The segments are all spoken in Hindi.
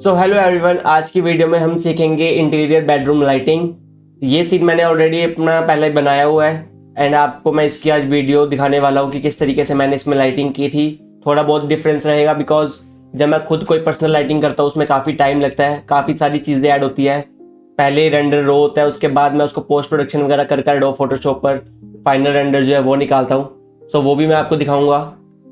सो हेलो एवरीवन, आज की वीडियो में हम सीखेंगे इंटीरियर बेडरूम लाइटिंग। ये सीन मैंने ऑलरेडी अपना पहले बनाया हुआ है एंड आपको मैं इसकी आज वीडियो दिखाने वाला हूँ कि किस तरीके से मैंने इसमें लाइटिंग की थी। थोड़ा बहुत डिफरेंस रहेगा बिकॉज जब मैं खुद कोई पर्सनल लाइटिंग करता हूँ उसमें काफ़ी टाइम लगता है, काफ़ी सारी चीज़ें ऐड होती है। पहले रेंडर रो होता है, उसके बाद मैं उसको पोस्ट प्रोडक्शन वगैरह कर एडोब फोटोशॉप पर फाइनल रेंडर जो है वो निकालता हूँ। सो वो भी मैं आपको दिखाऊंगा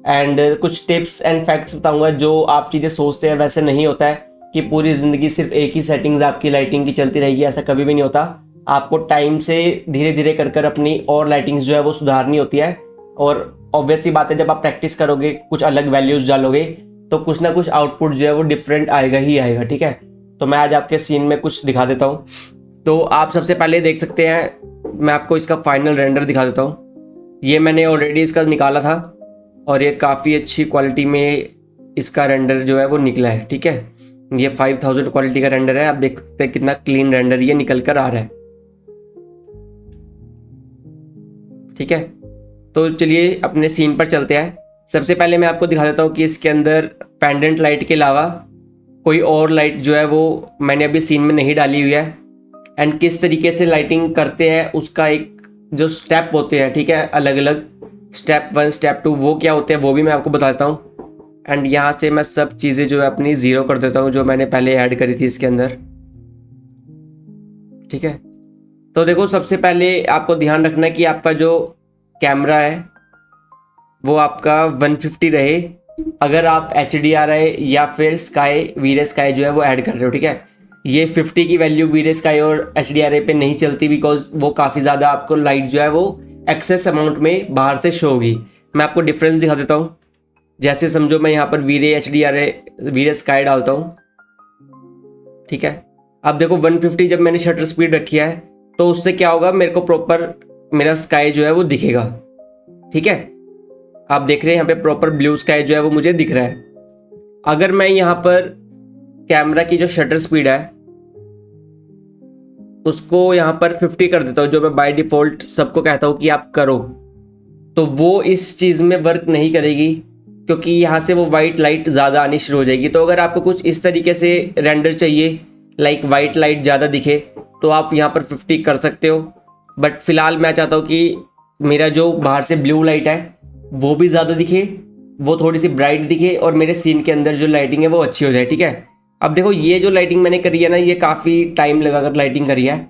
एंड कुछ टिप्स एंड फैक्ट्स बताऊंगा। जो आप चीज़ें सोचते हैं वैसे नहीं होता है कि पूरी ज़िंदगी सिर्फ एक ही सेटिंग्स आपकी लाइटिंग की चलती रहेगी, ऐसा कभी भी नहीं होता। आपको टाइम से धीरे धीरे कर कर अपनी और लाइटिंग्स जो है वो सुधारनी होती है। और ऑब्वियसली बात है, जब आप प्रैक्टिस करोगे, कुछ अलग वैल्यूज़ डालोगे तो कुछ ना कुछ आउटपुट जो है वो डिफरेंट आएगा ही आएगा। ठीक है, तो मैं आज आपके सीन में कुछ दिखा देता हूँ। तो आप सबसे पहले देख सकते हैं, मैं आपको इसका फाइनल रेंडर दिखा देता हूँ। ये मैंने ऑलरेडी इसका निकाला था और ये काफ़ी अच्छी क्वालिटी में इसका रेंडर जो है वो निकला है। ठीक है, ये 5000 क्वालिटी का रेंडर है। आप देख सकते हैं कितना क्लीन रेंडर ये निकल कर आ रहा है। ठीक है, तो चलिए अपने सीन पर चलते हैं। सबसे पहले मैं आपको दिखा देता हूँ कि इसके अंदर पेंडेंट लाइट के अलावा कोई और लाइट जो है वो मैंने अभी सीन में नहीं डाली हुई है एंड किस तरीके से लाइटिंग करते हैं उसका एक जो स्टेप होते हैं, ठीक है, अलग अलग स्टेप 1 स्टेप 2 वो क्या होते हैं वो भी मैं आपको बता देता हूँ। एंड यहाँ से मैं सब चीज़ें जो है अपनी ज़ीरो कर देता हूँ जो मैंने पहले ऐड करी थी इसके अंदर। ठीक है, तो देखो सबसे पहले आपको ध्यान रखना है कि आपका जो कैमरा है वो आपका 150 रहे। अगर आप HDRI या फिर स्काई वीरे स्काई जो है वो ऐड कर रहे हो, ठीक है, ये 50 की वैल्यू वीरे स्काई और HDRI पे नहीं चलती बिकॉज वो काफ़ी ज़्यादा आपको लाइट जो है वो एक्सेस अमाउंट में बाहर से शो होगी। मैं आपको डिफरेंस दिखा देता हूँ। जैसे समझो मैं यहाँ पर वीरे HDRI वीरे स्काई डालता हूँ। ठीक है, अब देखो 150 जब मैंने शटर स्पीड रखी है तो उससे क्या होगा, मेरे को प्रॉपर मेरा स्काई जो है वो दिखेगा। ठीक है, आप देख रहे हैं यहाँ पे प्रॉपर ब्लू स्काई जो है वो मुझे दिख रहा है। अगर मैं यहाँ पर कैमरा की जो शटर स्पीड है उसको यहाँ पर 50 कर देता हूँ, जो मैं बाय डिफॉल्ट सबको कहता हूँ कि आप करो, तो वो इस चीज़ में वर्क नहीं करेगी क्योंकि यहाँ से वो वाइट लाइट ज़्यादा आनी शुरू हो जाएगी। तो अगर आपको कुछ इस तरीके से रेंडर चाहिए, लाइक वाइट लाइट ज़्यादा दिखे, तो आप यहाँ पर 50 कर सकते हो। बट फिलहाल मैं चाहता हूँ कि मेरा जो बाहर से ब्लू लाइट है वो भी ज़्यादा दिखे, वो थोड़ी सी ब्राइट दिखे और मेरे सीन के अंदर जो लाइटिंग है वो अच्छी हो जाए। ठीक है, अब देखो ये जो लाइटिंग मैंने करी है ना, ये काफ़ी टाइम लगाकर लाइटिंग करी है,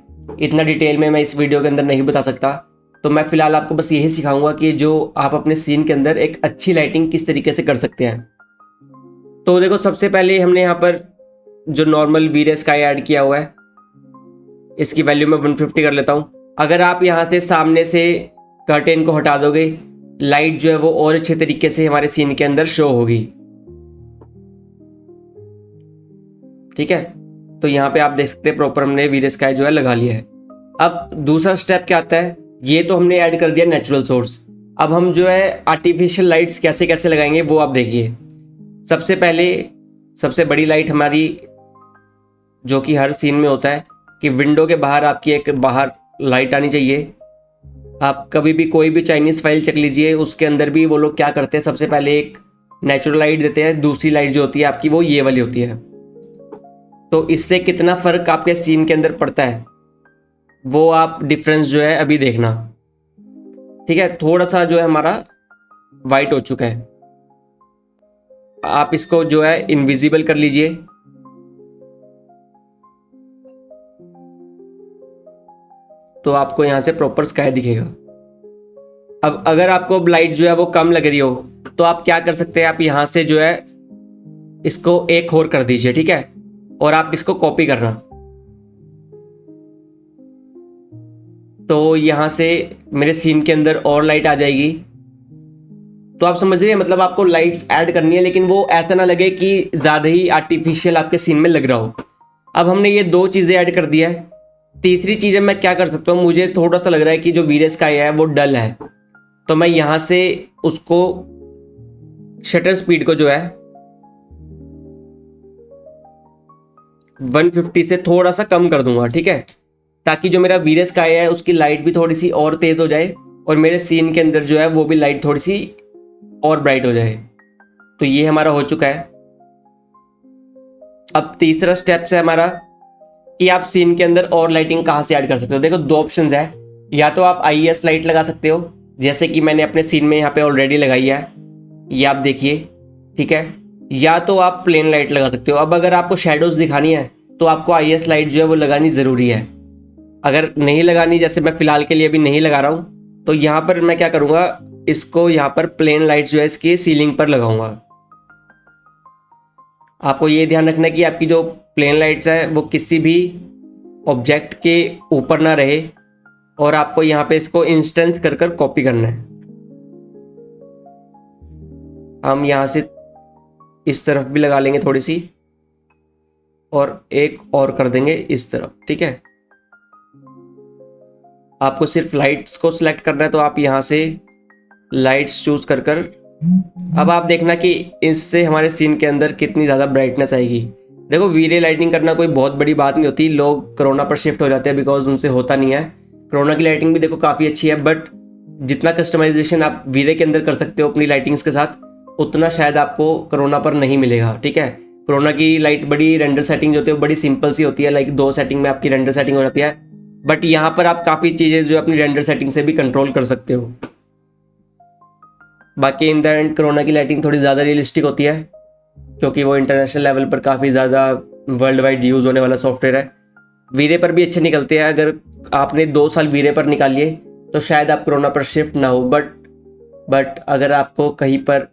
इतना डिटेल में मैं इस वीडियो के अंदर नहीं बता सकता। तो मैं फिलहाल आपको बस यही सिखाऊंगा कि जो आप अपने सीन के अंदर एक अच्छी लाइटिंग किस तरीके से कर सकते हैं। तो देखो सबसे पहले हमने यहाँ पर जो नॉर्मल वीरे स्काई ऐड किया हुआ है इसकी वैल्यू मैं 150 कर लेता हूँ। अगर आप यहाँ से सामने से कर्टेन को हटा दोगे, लाइट जो है वो और अच्छे तरीके से हमारे सीन के अंदर शो होगी। ठीक है, तो यहाँ पे आप देख सकते हैं प्रॉपर हमने वीरे स्काई जो है लगा लिया है। अब दूसरा स्टेप क्या आता है, ये तो हमने ऐड कर दिया नेचुरल सोर्स। अब हम जो है आर्टिफिशियल लाइट्स कैसे कैसे लगाएंगे वो आप देखिए। सबसे पहले सबसे बड़ी लाइट हमारी जो कि हर सीन में होता है कि विंडो के बाहर आपकी एक बाहर लाइट आनी चाहिए। आप कभी भी कोई भी चाइनीज़ फाइल चेक लीजिए, उसके अंदर भी वो लोग क्या करते हैं, सबसे पहले एक नेचुरल लाइट देते हैं, दूसरी लाइट जो होती है आपकी वो ये वाली होती है। तो इससे कितना फ़र्क आपके सीन के अंदर पड़ता है वो आप डिफरेंस जो है अभी देखना। ठीक है, थोड़ा सा जो है हमारा वाइट हो चुका है, आप इसको जो है इनविजिबल कर लीजिए। तो आपको यहां से प्रॉपर स्काई दिखेगा। अब अगर आपको लाइट जो है वो कम लग रही हो तो आप क्या कर सकते हैं, आप यहां से जो है इसको एक और कर दीजिए। ठीक है, और आप इसको कॉपी करना, तो यहां से मेरे सीन के अंदर और लाइट आ जाएगी। तो आप समझ रहे हैं, मतलब आपको लाइट्स ऐड करनी है लेकिन वो ऐसा ना लगे कि ज़्यादा ही आर्टिफिशियल आपके सीन में लग रहा हो। अब हमने ये दो चीज़ें ऐड कर दिया है। तीसरी चीज़ मैं क्या कर सकता हूँ, मुझे थोड़ा सा लग रहा है कि जो वीरे स्काई है वो डल है, तो मैं यहाँ से उसको शटर स्पीड को जो है 150 से थोड़ा सा कम कर दूंगा। ठीक है, ताकि जो मेरा वीरे स्काई है उसकी लाइट भी थोड़ी सी और तेज़ हो जाए और मेरे सीन के अंदर जो है वो भी लाइट थोड़ी सी और ब्राइट हो जाए। तो ये हमारा हो चुका है। अब तीसरा स्टेप है हमारा कि आप सीन के अंदर और लाइटिंग कहाँ से ऐड कर सकते हो। देखो दो ऑप्शंस है, या तो आप IES लाइट लगा सकते हो, जैसे कि मैंने अपने सीन में यहाँ पे ऑलरेडी लगाई है, ये आप देखिए, ठीक है। या तो आप प्लेन लाइट लगा सकते हो। अब अगर आपको शेडोज दिखानी है तो आपको IES लाइट जो है वो लगानी ज़रूरी है। अगर नहीं लगानी, जैसे मैं फिलहाल के लिए अभी नहीं लगा रहा हूँ, तो यहाँ पर मैं क्या करूँगा, इसको यहाँ पर प्लेन लाइट जो है इसकी सीलिंग पर लगाऊंगा। आपको ये ध्यान रखना है कि आपकी जो प्लेन लाइट्स है वो किसी भी ऑब्जेक्ट के ऊपर ना रहे, और आपको यहाँ पे इसको इंस्टेंस कर कर कॉपी करना है। हम यहाँ से इस तरफ भी लगा लेंगे थोड़ी सी, और एक और कर देंगे इस तरफ, ठीक है। आपको सिर्फ लाइट्स को सिलेक्ट करना है, तो आप यहाँ से लाइट्स चूज कर कर अब आप देखना कि इससे हमारे सीन के अंदर कितनी ज़्यादा ब्राइटनेस आएगी। देखो वीरे लाइटिंग करना कोई बहुत बड़ी बात नहीं होती, लोग कोरोना पर शिफ्ट हो जाते हैं बिकॉज उनसे होता नहीं है। कोरोना की लाइटिंग भी देखो काफ़ी अच्छी है, बट जितना कस्टमाइजेशन आप वीरे के अंदर कर सकते हो अपनी लाइटिंग्स के साथ, उतना शायद आपको कोरोना पर नहीं मिलेगा, ठीक है। कोरोना की लाइट बड़ी रेंडर सेटिंग जो होती है वो बड़ी सिंपल सी होती है, लाइक 2 सेटिंग में आपकी रेंडर सेटिंग हो जाती है। बट यहाँ पर आप काफ़ी चीज़ें जो अपनी रेंडर सेटिंग से भी कंट्रोल कर सकते हो। बाकी इन द एंड कोरोना की लाइटिंग थोड़ी ज़्यादा रियलिस्टिक होती है, क्योंकि वो इंटरनेशनल लेवल पर काफ़ी ज़्यादा वर्ल्ड वाइड यूज़ होने वाला सॉफ्टवेयर है। वीरे पर भी अच्छे निकलते हैं। अगर आपने 2 साल वीरे पर निकालिए तो शायद आप कोरोना पर शिफ्ट ना हो, बट अगर आपको कहीं पर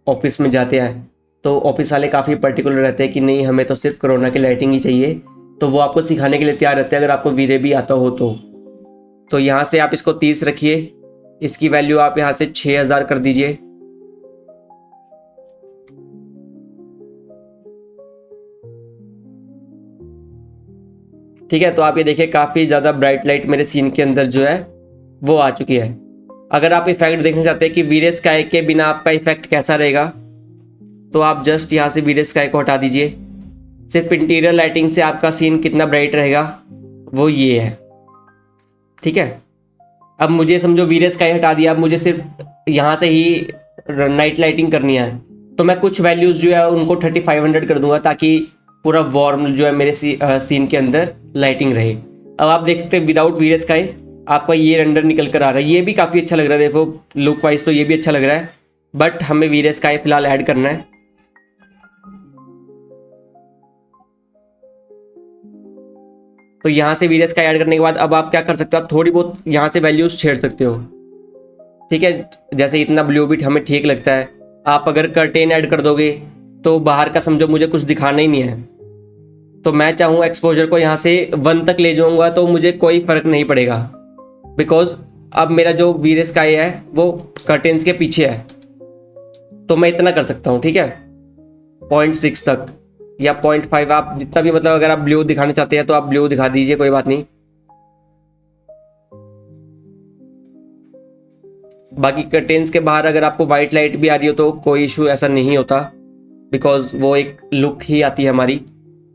ऑफिस में जाते हैं तो ऑफिस वाले काफ़ी पर्टिकुलर रहते हैं कि नहीं, हमें तो सिर्फ कोरोना की लाइटिंग ही चाहिए, तो वो आपको सिखाने के लिए तैयार रहते हैं अगर आपको वीरे भी आता हो तो यहाँ से आप इसको 30 रखिए, इसकी वैल्यू आप यहाँ से 6000 कर दीजिए। ठीक है, तो आप ये देखिए काफ़ी ज़्यादा ब्राइट लाइट मेरे सीन के अंदर जो है वो आ चुकी है। अगर आप इफेक्ट देखना चाहते हैं कि वीरे स्काई के बिना आपका इफेक्ट कैसा रहेगा, तो आप जस्ट यहाँ से वीरे स्काई को हटा दीजिए। सिर्फ इंटीरियर लाइटिंग से आपका सीन कितना ब्राइट रहेगा वो ये है, ठीक है। अब मुझे समझो वीरे स्काई हटा दिया, अब मुझे सिर्फ यहाँ से ही नाइट लाइटिंग करनी है, तो मैं कुछ वैल्यूज़ जो है उनको 3500 कर दूंगा, ताकि पूरा वार्म जो है मेरे सीन के अंदर लाइटिंग रहे। अब आप देख सकते हैं विदाउट वीरे स्काई आपका ये रेंडर निकल कर आ रहा है, ये भी काफ़ी अच्छा लग रहा है। देखो लुक वाइज तो ये भी अच्छा लग रहा है, बट हमें वीरे स्काई फिलहाल ऐड करना है। तो यहाँ से वीरे स्काई ऐड करने के बाद अब आप क्या कर सकते हो, आप थोड़ी बहुत यहाँ से वैल्यूज छेड़ सकते हो, ठीक है। जैसे इतना ब्लू बिट हमें ठीक लगता है। आप अगर कर्टेन ऐड कर दोगे तो बाहर का समझो मुझे कुछ दिखाना ही नहीं है, तो मैं चाहूँ एक्सपोजर को यहाँ से 1 तक ले जाऊँगा तो मुझे कोई फर्क नहीं पड़ेगा, बिकॉज अब मेरा जो वीरे स्काई है वो कर्टेन्स के पीछे है, तो मैं इतना कर सकता हूँ, ठीक है। 0.6 तक या 0.5, आप जितना भी, मतलब अगर आप ब्लू दिखाना चाहते हैं तो आप ब्लू दिखा दीजिए, कोई बात नहीं। बाकी कर्टेन्स के बाहर अगर आपको वाइट लाइट भी आ रही हो तो कोई इशू ऐसा नहीं होता, बिकॉज वो एक लुक ही आती है हमारी।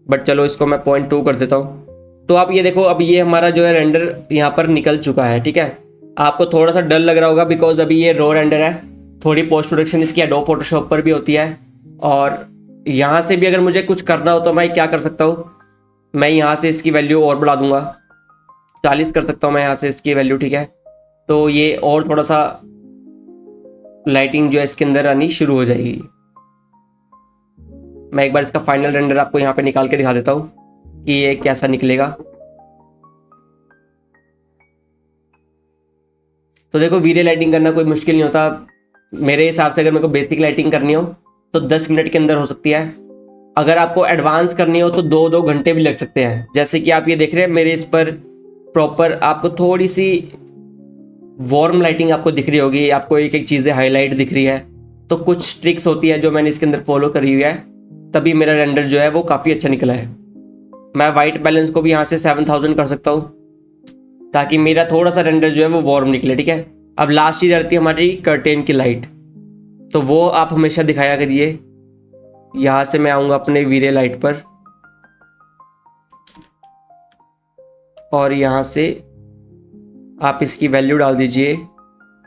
बट चलो इसको मैं 0.2 कर देता हूँ। तो आप ये देखो, अब ये हमारा जो है रेंडर यहाँ पर निकल चुका है, ठीक है। आपको थोड़ा सा डर लग रहा होगा बिकॉज अभी ये रो रेंडर है, थोड़ी पोस्ट प्रोडक्शन इसकी एडोब फोटोशॉप पर भी होती है। और यहाँ से भी अगर मुझे कुछ करना हो तो मैं क्या कर सकता हूँ, मैं यहाँ से इसकी वैल्यू और बढ़ा दूंगा, 40 कर सकता हूँ मैं यहाँ से इसकी वैल्यू, ठीक है। तो ये और थोड़ा सा लाइटिंग जो है इसके अंदर आनी शुरू हो जाएगी। मैं एक बार इसका फाइनल रेंडर आपको यहाँ पे निकाल के दिखा देता हूँ कि ये कैसा निकलेगा। तो देखो वीरे लाइटिंग करना कोई मुश्किल नहीं होता। मेरे हिसाब से अगर मेरे को बेसिक लाइटिंग करनी हो तो 10 मिनट के अंदर हो सकती है। अगर आपको एडवांस करनी हो तो 2-2 घंटे भी लग सकते हैं। जैसे कि आप ये देख रहे हैं मेरे इस पर प्रॉपर आपको थोड़ी सी वार्म लाइटिंग आपको दिख रही होगी, आपको एक एक चीज़ें हाईलाइट दिख रही है। तो कुछ ट्रिक्स होती है जो मैंने इसके अंदर फॉलो करी हुई है, तभी मेरा रेंडर जो है वो काफ़ी अच्छा निकला है। मैं वाइट बैलेंस को भी यहाँ से 7000 कर सकता हूँ, ताकि मेरा थोड़ा सा रेंडर जो है वो वार्म निकले, ठीक है। अब लास्ट चीज़ रहती है हमारी कर्टेन की लाइट, तो वो आप हमेशा दिखाया करिए। यहाँ से मैं आऊँगा अपने वीरे लाइट पर, और यहाँ से आप इसकी वैल्यू डाल दीजिए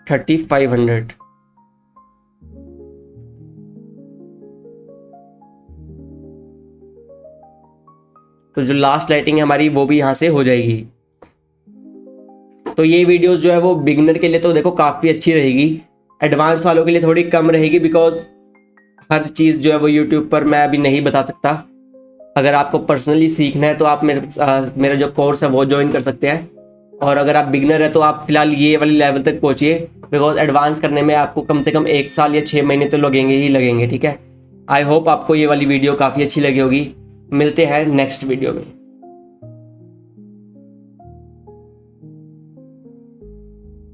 3500। तो जो लास्ट लाइटिंग है हमारी वो भी यहाँ से हो जाएगी। तो ये वीडियोस जो है वो बिगनर के लिए तो देखो काफ़ी अच्छी रहेगी, एडवांस वालों के लिए थोड़ी कम रहेगी, बिकॉज हर चीज़ जो है वो यूट्यूब पर मैं अभी नहीं बता सकता। अगर आपको पर्सनली सीखना है तो आप मेरा जो कोर्स है वो ज्वाइन कर सकते हैं, और अगर आप बिगनर है तो आप फिलहाल ये वाली लेवल तक पहुँचिए, बिकॉज एडवांस करने में आपको कम से कम 1 साल या 6 महीने तो लगेंगे ही लगेंगे। ठीक है, आई होप आपको ये वाली वीडियो काफ़ी अच्छी लगी होगी। मिलते हैं नेक्स्ट वीडियो में।